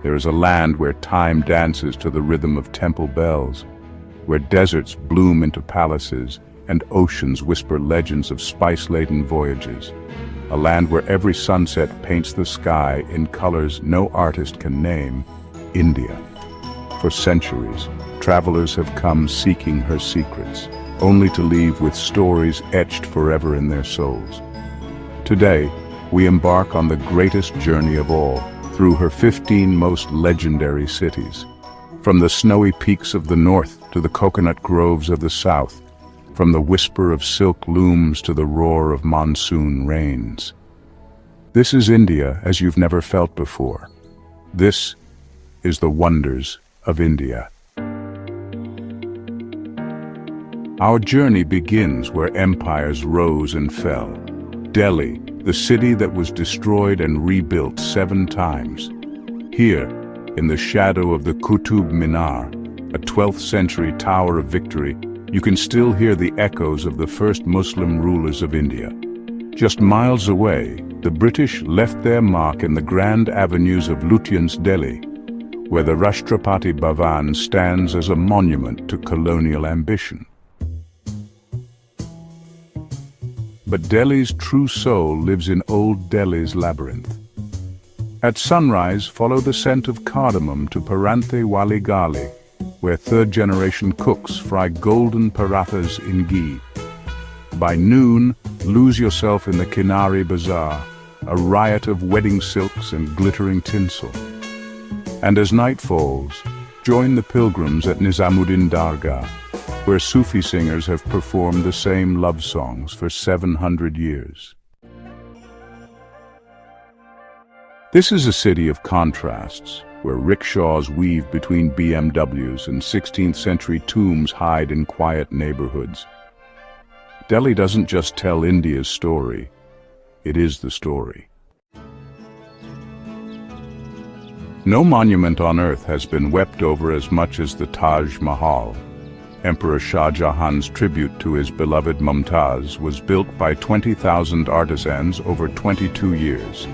There is a land where time dances to the rhythm of temple bells, where deserts bloom into palaces and oceans whisper legends of spice-laden voyages. A land where every sunset paints the sky in colors no artist can name, India. For centuries, travelers have come seeking her secrets, only to leave with stories etched forever in their souls. Today, we embark on the greatest journey of all, through her 15 most legendary cities. From the snowy peaks of the north to the coconut groves of the south, from the whisper of silk looms to the roar of monsoon rains. This is India as you've never felt before. This is the wonders of India. Our journey begins where empires rose and fell. Delhi, the city that was destroyed and rebuilt 7 times. Here, in the shadow of the Qutub Minar, a 12th century tower of victory, you can still hear the echoes of the first Muslim rulers of India. Just miles away, the British left their mark in the grand avenues of Lutyens, Delhi, where the Rashtrapati Bhavan stands as a monument to colonial ambition. But Delhi's true soul lives in Old Delhi's labyrinth. At sunrise, follow the scent of cardamom to Paranthe Wali Gali, where third-generation cooks fry golden parathas in ghee. By noon, lose yourself in the Kinari Bazaar, a riot of wedding silks and glittering tinsel. And as night falls, join the pilgrims at Nizamuddin Dargah, where Sufi singers have performed the same love songs for 700 years. This is a city of contrasts, where rickshaws weave between BMWs and 16th century tombs hide in quiet neighborhoods. Delhi doesn't just tell India's story, it is the story. No monument on earth has been wept over as much as the Taj Mahal. Emperor Shah Jahan's tribute to his beloved Mumtaz was built by 20,000 artisans over 22 years,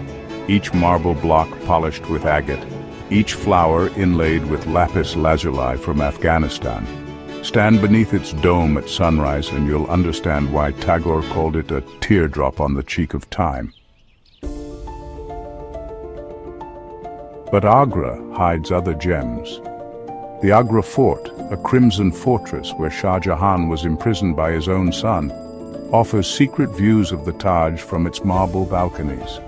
each marble block polished with agate, each flower inlaid with lapis lazuli from Afghanistan. Stand beneath its dome at sunrise and you'll understand why Tagore called it a teardrop on the cheek of time. But Agra hides other gems. The Agra Fort, a crimson fortress where Shah Jahan was imprisoned by his own son, offers secret views of the Taj from its marble balconies.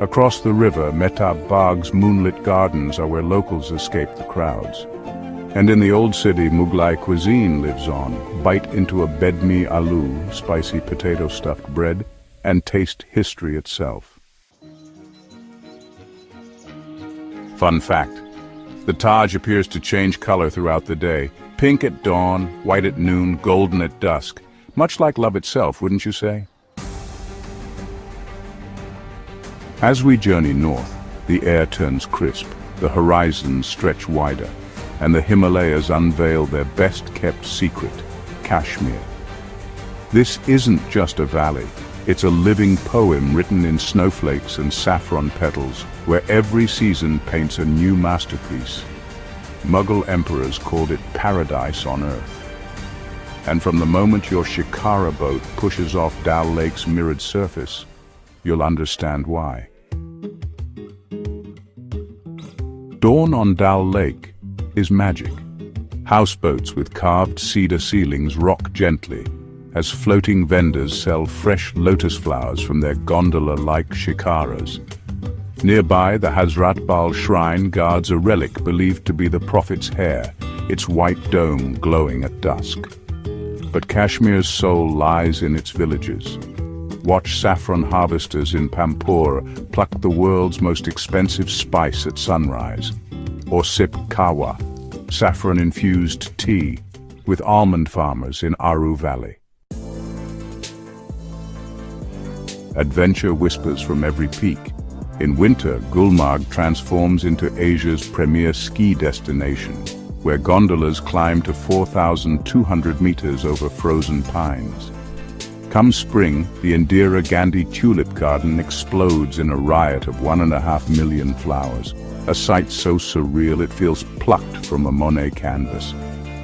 Across the river, Mehtab Bagh's moonlit gardens are where locals escape the crowds. And in the old city, Mughlai cuisine lives on. Bite into a bedmi aloo, spicy potato-stuffed bread, and taste history itself. Fun fact: the Taj appears to change color throughout the day. Pink at dawn, white at noon, golden at dusk. Much like love itself, wouldn't you say? As we journey north, the air turns crisp, the horizons stretch wider, and the Himalayas unveil their best-kept secret, Kashmir. This isn't just a valley, it's a living poem written in snowflakes and saffron petals, where every season paints a new masterpiece. Mughal emperors called it paradise on earth. And from the moment your shikara boat pushes off Dal Lake's mirrored surface, you'll understand why. Dawn on Dal Lake is magic. Houseboats with carved cedar ceilings rock gently as floating vendors sell fresh lotus flowers from their gondola-like shikaras. Nearby, the Hazrat Bal shrine guards a relic believed to be the Prophet's hair, its white dome glowing at dusk. But Kashmir's soul lies in its villages. Watch saffron harvesters in Pampur pluck the world's most expensive spice at sunrise, or sip kawa, saffron-infused tea, with almond farmers in Aru Valley. Adventure whispers from every peak. In winter, Gulmarg transforms into Asia's premier ski destination, where gondolas climb to 4,200 meters over frozen pines. Come spring, the Indira Gandhi tulip garden explodes in a riot of 1.5 million flowers, a sight so surreal it feels plucked from a Monet canvas.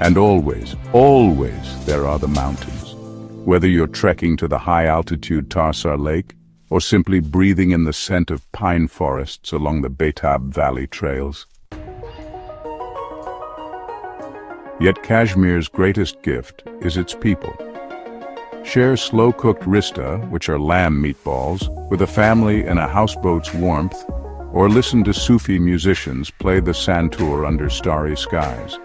And always, always, there are the mountains. Whether you're trekking to the high-altitude Tarsar Lake, or simply breathing in the scent of pine forests along the Betab Valley trails. Yet Kashmir's greatest gift is its people. Share slow-cooked rista, which are lamb meatballs, with a family in a houseboat's warmth, or listen to Sufi musicians play the santoor under starry skies.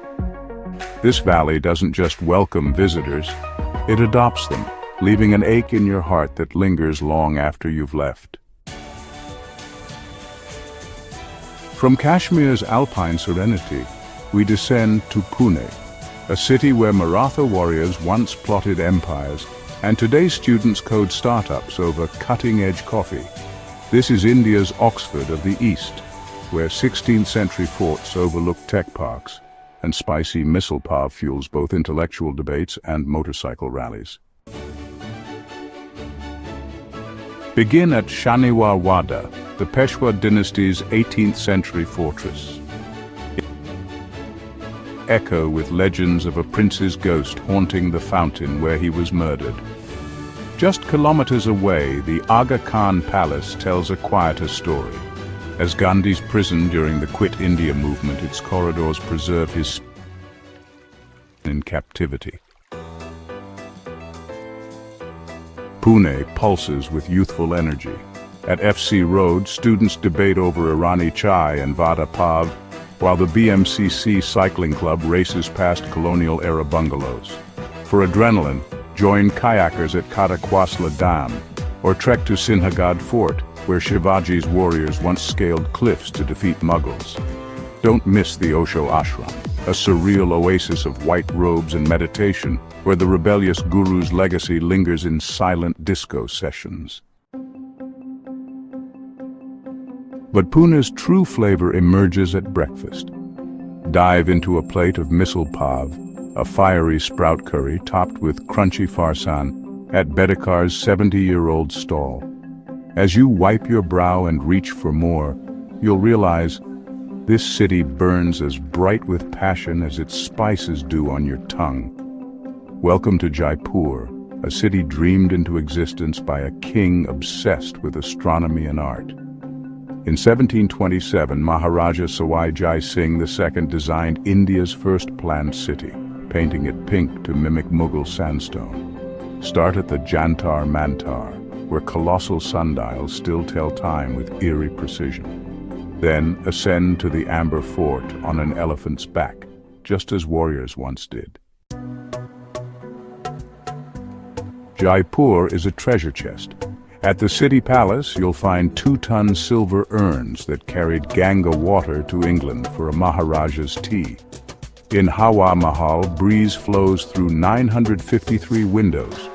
This valley doesn't just welcome visitors, it adopts them, leaving an ache in your heart that lingers long after you've left. From Kashmir's alpine serenity, we descend to Pune, a city where Maratha warriors once plotted empires, and today's students code startups over cutting-edge coffee. This is India's Oxford of the East, where 16th-century forts overlook tech parks, and spicy misal pav fuels both intellectual debates and motorcycle rallies. Begin at Shaniwar Wada, the Peshwa dynasty's 18th-century fortress. Echo with legends of a prince's ghost haunting the fountain where he was murdered. Just kilometers away, the Aga Khan Palace tells a quieter story. As Gandhi's prison during the Quit India movement, its corridors preserve his spirit in captivity. Pune pulses with youthful energy. At FC Road, students debate over Irani chai and vada pav, while the BMCC cycling club races past colonial-era bungalows. For adrenaline, join kayakers at Katakwasla Dam, or trek to Sinhagad Fort, where Shivaji's warriors once scaled cliffs to defeat Mughals. Don't miss the Osho Ashram, a surreal oasis of white robes and meditation, where the rebellious guru's legacy lingers in silent disco sessions. But Pune's true flavor emerges at breakfast. Dive into a plate of misal pav, a fiery sprout curry topped with crunchy farsan, at Bedekar's 70-year-old stall. As you wipe your brow and reach for more, you'll realize this city burns as bright with passion as its spices do on your tongue. Welcome to Jaipur, a city dreamed into existence by a king obsessed with astronomy and art. In 1727, Maharaja Sawai Jai Singh II designed India's first planned city, painting it pink to mimic Mughal sandstone. Start at the Jantar Mantar, where colossal sundials still tell time with eerie precision. Then ascend to the Amber Fort on an elephant's back, just as warriors once did. Jaipur is a treasure chest. At the city palace, you'll find 2-ton silver urns that carried Ganga water to England for a Maharaja's tea. In Hawa Mahal, breeze flows through 953 windows.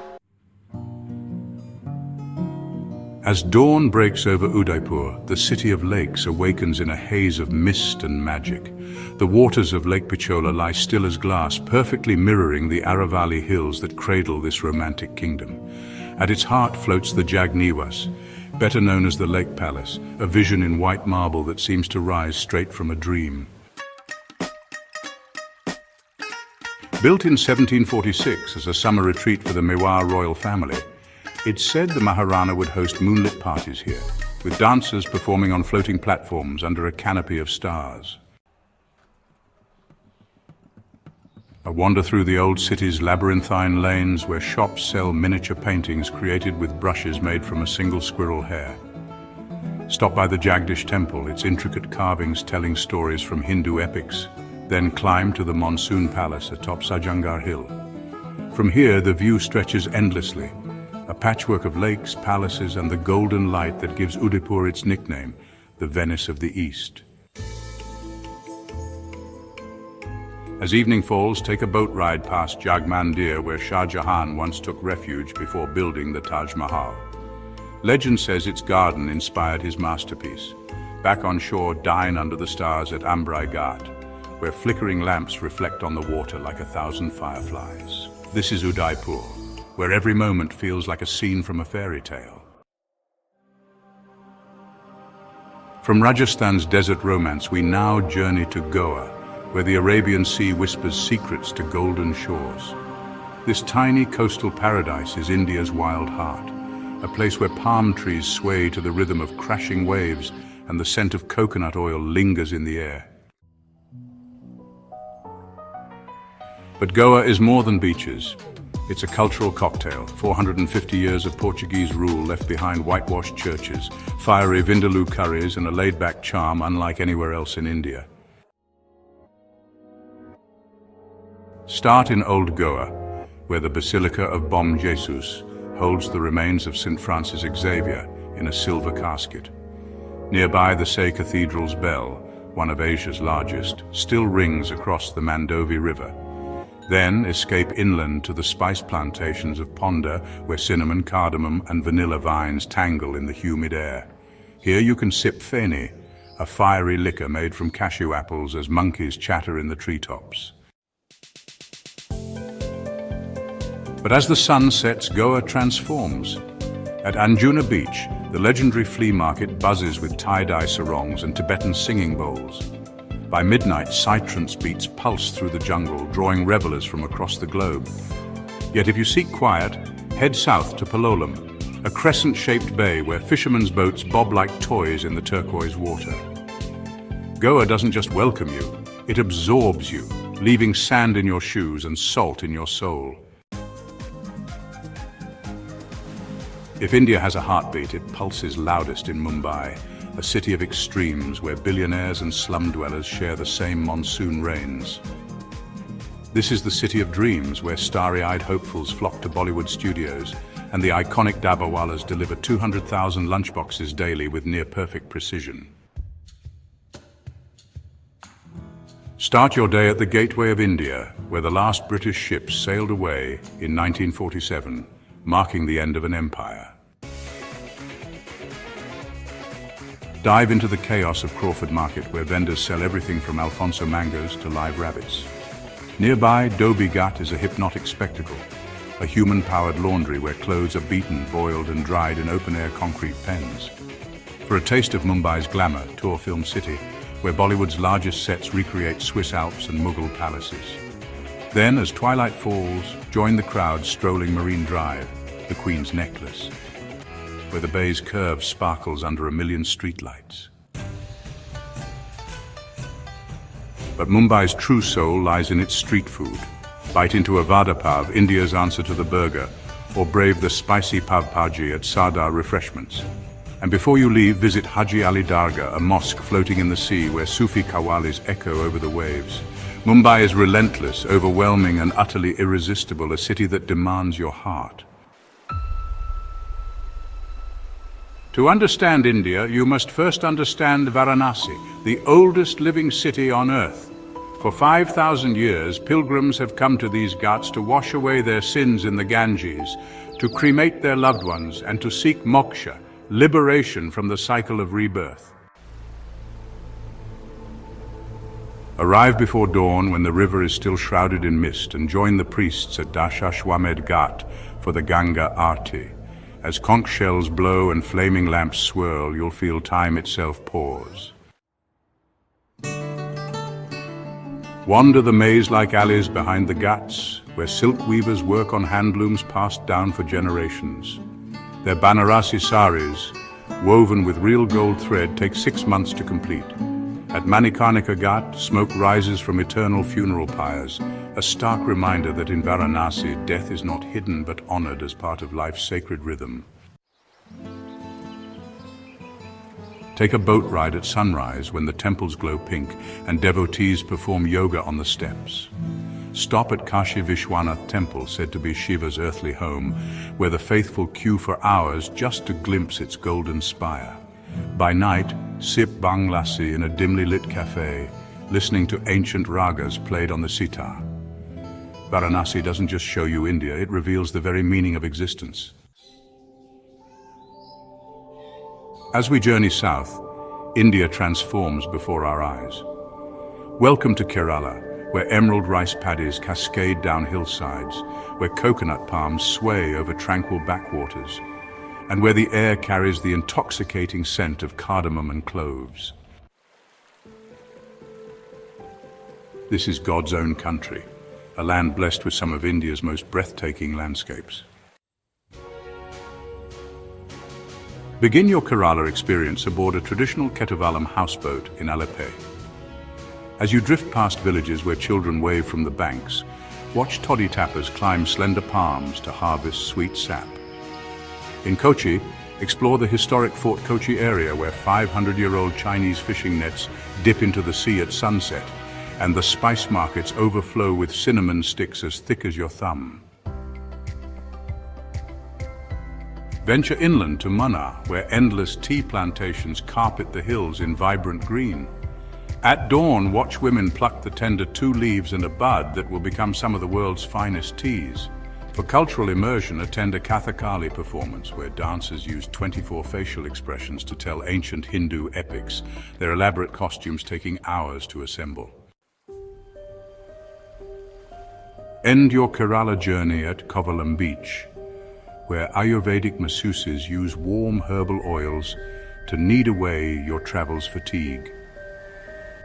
As dawn breaks over Udaipur, the city of lakes awakens in a haze of mist and magic. The waters of Lake Pichola lie still as glass, perfectly mirroring the Aravalli hills that cradle this romantic kingdom. At its heart floats the Jagniwas, better known as the Lake Palace, a vision in white marble that seems to rise straight from a dream. Built in 1746 as a summer retreat for the Mewar royal family, it's said the Maharana would host moonlit parties here, with dancers performing on floating platforms under a canopy of stars. A wander through the old city's labyrinthine lanes where shops sell miniature paintings created with brushes made from a single squirrel hair. Stop by the Jagdish temple, its intricate carvings telling stories from Hindu epics, then climb to the Monsoon Palace atop Sajangar Hill. From here, the view stretches endlessly, a patchwork of lakes, palaces, and the golden light that gives Udaipur its nickname, the Venice of the East. As evening falls, take a boat ride past Jagmandir, where Shah Jahan once took refuge before building the Taj Mahal. Legend says its garden inspired his masterpiece. Back on shore, dine under the stars at Ambrai Ghat, where flickering lamps reflect on the water like 1,000 fireflies. This is Udaipur, where every moment feels like a scene from a fairy tale. From Rajasthan's desert romance, we now journey to Goa, where the Arabian Sea whispers secrets to golden shores. This tiny coastal paradise is India's wild heart, a place where palm trees sway to the rhythm of crashing waves and the scent of coconut oil lingers in the air. But Goa is more than beaches. It's a cultural cocktail, 450 years of Portuguese rule left behind whitewashed churches, fiery vindaloo curries and a laid-back charm unlike anywhere else in India. Start in Old Goa, where the Basilica of Bom Jesus holds the remains of St. Francis Xavier in a silver casket. Nearby, the Say Cathedral's bell, one of Asia's largest, still rings across the Mandovi River. Then escape inland to the spice plantations of Ponda, where cinnamon, cardamom and vanilla vines tangle in the humid air. Here you can sip feni, a fiery liquor made from cashew apples as monkeys chatter in the treetops. But as the sun sets, Goa transforms. At Anjuna Beach, the legendary flea market buzzes with tie-dye sarongs and Tibetan singing bowls. By midnight, psytrance beats pulse through the jungle, drawing revelers from across the globe. Yet if you seek quiet, head south to Palolem, a crescent-shaped bay where fishermen's boats bob like toys in the turquoise water. Goa doesn't just welcome you, it absorbs you, leaving sand in your shoes and salt in your soul. If India has a heartbeat, it pulses loudest in Mumbai, a city of extremes where billionaires and slum dwellers share the same monsoon rains. This is the city of dreams, where starry-eyed hopefuls flock to Bollywood studios, and the iconic dabawalas deliver 200,000 lunchboxes daily with near-perfect precision. Start your day at the Gateway of India, where the last British ships sailed away in 1947, marking the end of an empire. Dive into the chaos of Crawford Market, where vendors sell everything from Alfonso mangoes to live rabbits. Nearby, Dhobi Ghat is a hypnotic spectacle, a human-powered laundry where clothes are beaten, boiled and dried in open-air concrete pens. For a taste of Mumbai's glamour, tour Film City, where Bollywood's largest sets recreate Swiss Alps and Mughal palaces. Then, as twilight falls, join the crowd strolling Marine Drive, the Queen's Necklace, where the bay's curve sparkles under a million streetlights. But Mumbai's true soul lies in its street food. Bite into a vada pav, India's answer to the burger, or brave the spicy pav bhaji at Sardar Refreshments. And before you leave, visit Haji Ali Dargah, a mosque floating in the sea where Sufi qawwalis echo over the waves. Mumbai is relentless, overwhelming and utterly irresistible, a city that demands your heart. To understand India, you must first understand Varanasi, the oldest living city on earth. For 5,000 years, pilgrims have come to these ghats to wash away their sins in the Ganges, to cremate their loved ones, and to seek moksha, liberation from the cycle of rebirth. Arrive before dawn when the river is still shrouded in mist, and join the priests at Dashashwamed Ghat for the Ganga Aarti. As conch shells blow and flaming lamps swirl, you'll feel time itself pause. Wander the maze-like alleys behind the ghats, where silk weavers work on handlooms passed down for generations. Their Banarasi saris, woven with real gold thread, take 6 months to complete. At Manikarnika Ghat, smoke rises from eternal funeral pyres, a stark reminder that in Varanasi, death is not hidden but honored as part of life's sacred rhythm. Take a boat ride at sunrise when the temples glow pink and devotees perform yoga on the steps. Stop at Kashi Vishwanath Temple, said to be Shiva's earthly home, where the faithful queue for hours just to glimpse its golden spire. By night, sip bang lassi in a dimly lit cafe, listening to ancient ragas played on the sitar. Varanasi doesn't just show you India, it reveals the very meaning of existence. As we journey south, India transforms before our eyes. Welcome to Kerala, where emerald rice paddies cascade down hillsides, where coconut palms sway over tranquil backwaters, and where the air carries the intoxicating scent of cardamom and cloves. This is God's own country, a land blessed with some of India's most breathtaking landscapes. Begin your Kerala experience aboard a traditional Ketavalam houseboat in Alleppey. As you drift past villages where children wave from the banks, watch toddy tappers climb slender palms to harvest sweet sap. In Kochi, explore the historic Fort Kochi area where 500-year-old Chinese fishing nets dip into the sea at sunset, and the spice markets overflow with cinnamon sticks as thick as your thumb. Venture inland to Munnar, where endless tea plantations carpet the hills in vibrant green. At dawn, watch women pluck the tender 2 leaves and a bud that will become some of the world's finest teas. For cultural immersion, attend a Kathakali performance where dancers use 24 facial expressions to tell ancient Hindu epics, their elaborate costumes taking hours to assemble. End your Kerala journey at Kovalam Beach, where Ayurvedic masseuses use warm herbal oils to knead away your travel's fatigue.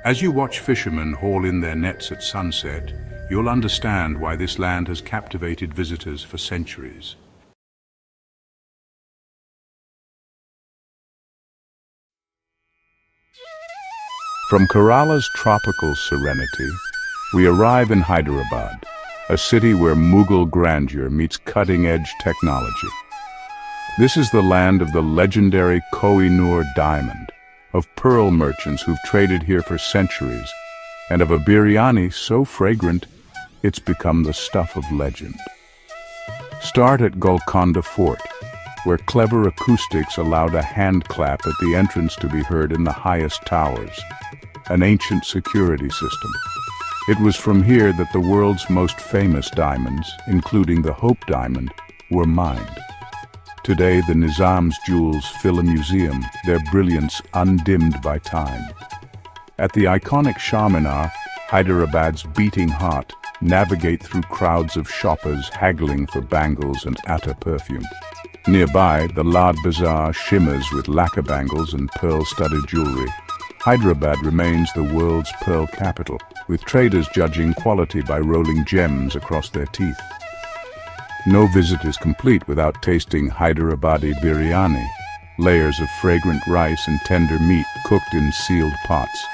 As you watch fishermen haul in their nets at sunset, you'll understand why this land has captivated visitors for centuries. From Kerala's tropical serenity, we arrive in Hyderabad, a city where Mughal grandeur meets cutting-edge technology. This is the land of the legendary Koh-i-Noor diamond, of pearl merchants who've traded here for centuries, and of a biryani so fragrant it's become the stuff of legend. Start at Golconda Fort, where clever acoustics allowed a hand clap at the entrance to be heard in the highest towers, an ancient security system. It was from here that the world's most famous diamonds, including the Hope Diamond, were mined. Today, the Nizam's jewels fill a museum, their brilliance undimmed by time. At the iconic Charminar, Hyderabad's beating heart, navigate through crowds of shoppers haggling for bangles and atta perfume. Nearby, the Lad Bazaar shimmers with lacquer bangles and pearl-studded jewelry. Hyderabad remains the world's pearl capital, with traders judging quality by rolling gems across their teeth. No visit is complete without tasting Hyderabadi biryani, layers of fragrant rice and tender meat cooked in sealed pots.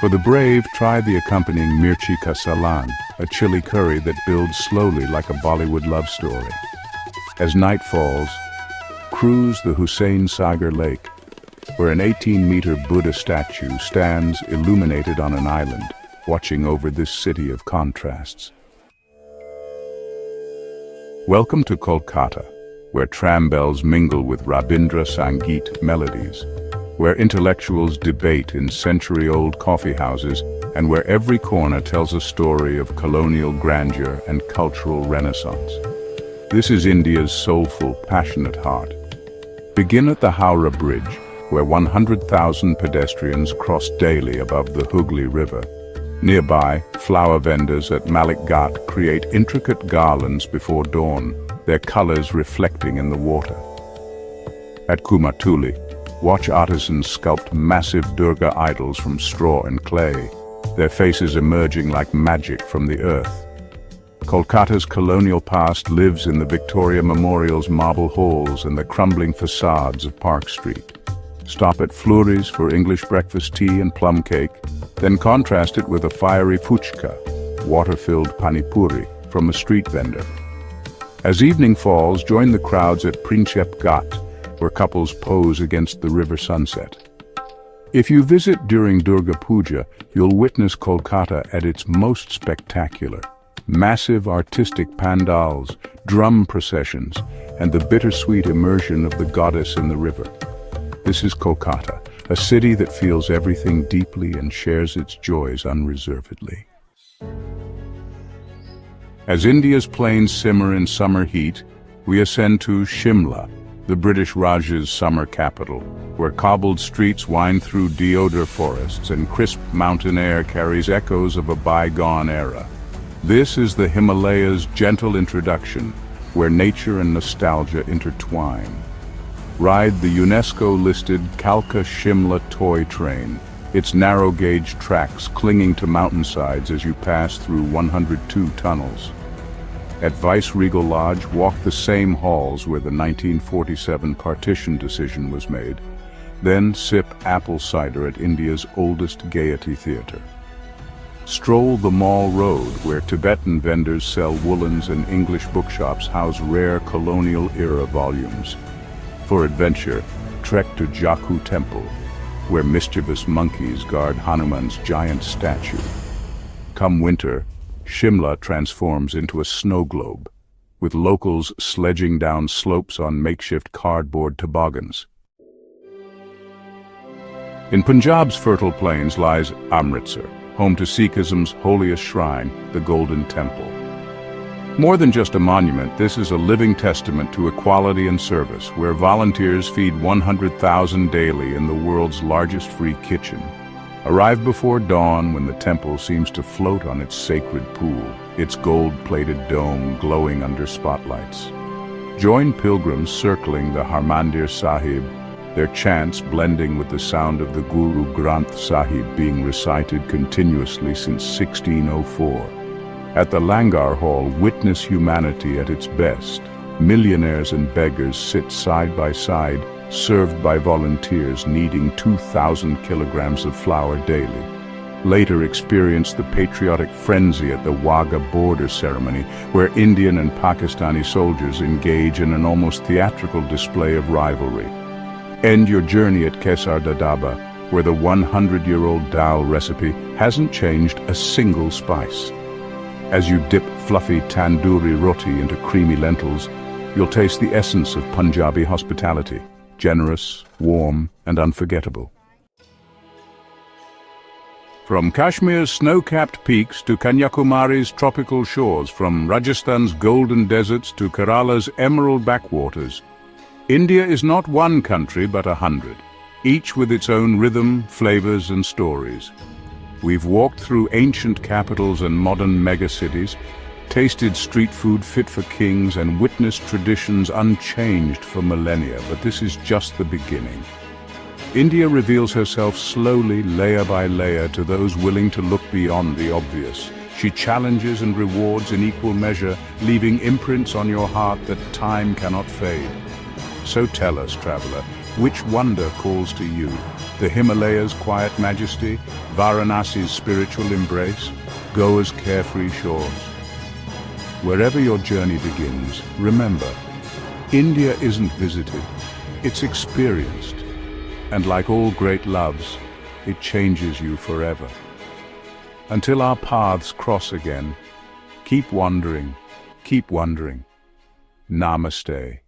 For the brave, try the accompanying mirchi ka salan, a chili curry that builds slowly like a Bollywood love story. As night falls, cruise the Hussain Sagar Lake, where an 18-meter Buddha statue stands illuminated on an island, watching over this city of contrasts. Welcome to Kolkata, where tram bells mingle with Rabindra Sangeet melodies, where intellectuals debate in century-old coffee houses, and where every corner tells a story of colonial grandeur and cultural renaissance. This is India's soulful, passionate heart. Begin at the Howrah Bridge, where 100,000 pedestrians cross daily above the Hooghly River. Nearby, flower vendors at Malik Ghat create intricate garlands before dawn, their colors reflecting in the water. At Kumatuli, watch artisans sculpt massive Durga idols from straw and clay, their faces emerging like magic from the earth. Kolkata's colonial past lives in the Victoria Memorial's marble halls and the crumbling facades of Park Street. Stop at Fleury's for English breakfast tea and plum cake, then contrast it with a fiery fuchka, water-filled panipuri, from a street vendor. As evening falls, join the crowds at Princhep Ghat, where couples pose against the river sunset. If you visit during Durga Puja, you'll witness Kolkata at its most spectacular. Massive artistic pandals, drum processions, and the bittersweet immersion of the goddess in the river. This is Kolkata, a city that feels everything deeply and shares its joys unreservedly. As India's plains simmer in summer heat, we ascend to Shimla, the British Raj's summer capital, where cobbled streets wind through deodar forests and crisp mountain air carries echoes of a bygone era. This is the Himalayas' gentle introduction, where nature and nostalgia intertwine. Ride the UNESCO-listed Kalka-Shimla toy train, its narrow-gauge tracks clinging to mountainsides as you pass through 102 tunnels. At Viceregal Lodge, walk the same halls where the 1947 partition decision was made. Then sip apple cider at India's oldest Gaiety Theatre. Stroll the Mall Road, where Tibetan vendors sell woolens and English bookshops house rare colonial-era volumes. For adventure, trek to Jakku Temple, where mischievous monkeys guard Hanuman's giant statue. Come winter, Shimla transforms into a snow globe, with locals sledging down slopes on makeshift cardboard toboggans. In Punjab's fertile plains lies Amritsar, home to Sikhism's holiest shrine, the Golden Temple. More than just a monument, this is a living testament to equality and service, where volunteers feed 100,000 daily in the world's largest free kitchen. Arrive before dawn when the temple seems to float on its sacred pool, its gold-plated dome glowing under spotlights. Join pilgrims circling the Harmandir Sahib, their chants blending with the sound of the Guru Granth Sahib being recited continuously since 1604. At the Langar Hall, witness humanity at its best. Millionaires and beggars sit side by side, served by volunteers needing 2,000 kilograms of flour daily. Later experience the patriotic frenzy at the Wagah border ceremony, where Indian and Pakistani soldiers engage in an almost theatrical display of rivalry. End your journey at Kesar Dadaba, where the 100-year-old dal recipe hasn't changed a single spice. As you dip fluffy tandoori roti into creamy lentils, you'll taste the essence of Punjabi hospitality, generous, warm, and unforgettable. From Kashmir's snow-capped peaks to Kanyakumari's tropical shores, from Rajasthan's golden deserts to Kerala's emerald backwaters, India is not one country but 100, each with its own rhythm, flavors, and stories. We've walked through ancient capitals and modern megacities, tasted street food fit for kings, and witnessed traditions unchanged for millennia, but this is just the beginning. India reveals herself slowly, layer by layer, to those willing to look beyond the obvious. She challenges and rewards in equal measure, leaving imprints on your heart that time cannot fade. So tell us, traveler, which wonder calls to you? The Himalayas' quiet majesty, Varanasi's spiritual embrace, Goa's carefree shores. Wherever your journey begins, remember, India isn't visited, it's experienced. And like all great loves, it changes you forever. Until our paths cross again, keep wondering. Namaste.